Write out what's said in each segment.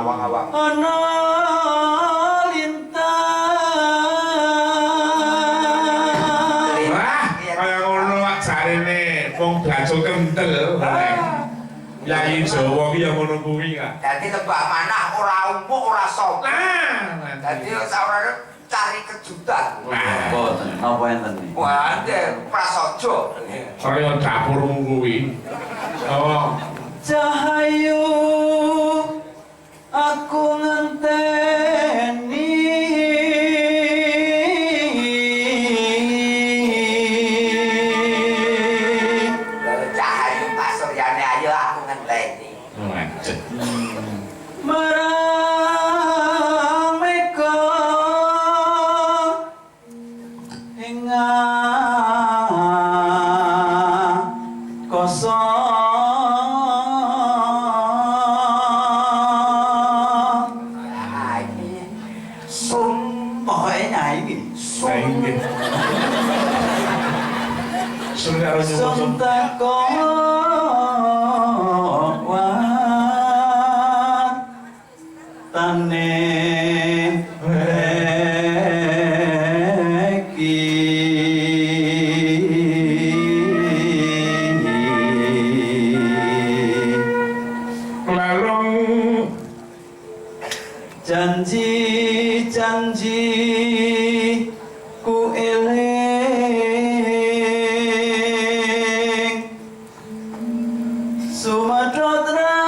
awang-awang. Ana Kaya ngono wak jarene wong blajo kentel. Yayi Jawa ki ya ngono kuwi kak. Dadi tebak manah ora umuk ora sombong. Nah, Dadi saurane cari kejutan. boten napa enten iki. Wah, prasaja. Kaya dapurmu kuwi. Oh, Cahayu aku ngenteni Cahayu Pak Suryane ayo aku ngenteni. macet. marang meka kosong sumpah nyai iki Saiki. Sudah harus nyebut. suntakowan tane reki Larung janji-janji ku eling Sumatera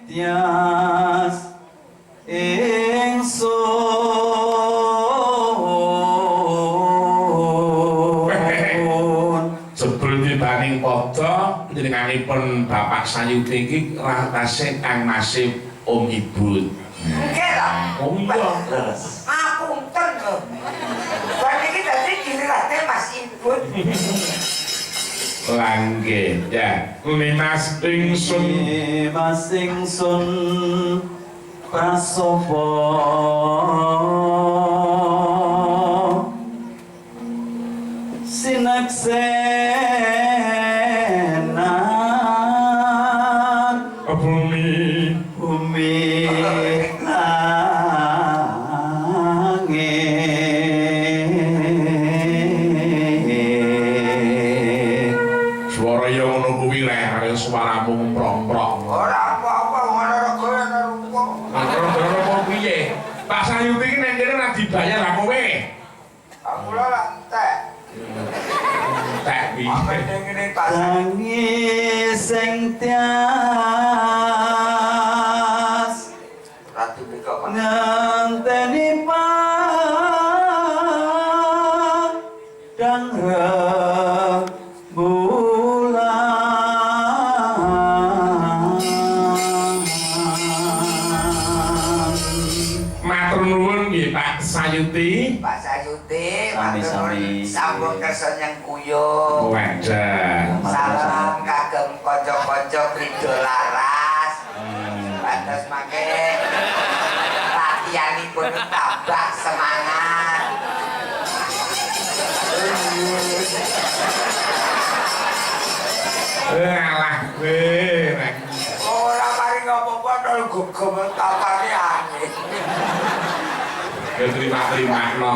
setias ingsun sebelum dibanding foto jenenganipun Bapak Sayuti iki rasane kang nasib Om Ibu. Nggih lah. Oh iya. Ngapunten lho. Bar iki dadi gilirane Mas Ibun. Langge ya Limas ingsun masing-sun prasopo sinaksenan bumi langit swara ya ngono kuwi leh kaya swaramu mprok-mprok. Ora apa-apa ngono rego ana rupa. Ora apa piye? Pak Sayuti iki nek kene ora dibayar lah kowe. Aku ora entek. Tak piye? Apa ngene Pak. tangi sing tias Ratu Mega Pak. nganteni padang rembulan Matur nuwun nggih Pak Sayuti. Pak Sayuti, Sami-sami. sambung kersa yang kuyung. Wadah. Salam kagem kanca-kanca Krido Laras. Pantes mangke latihanipun tambah semangat. Alah kowe. Ora paring apa-apa nol gugum tapane angin. Ya terima-terima no.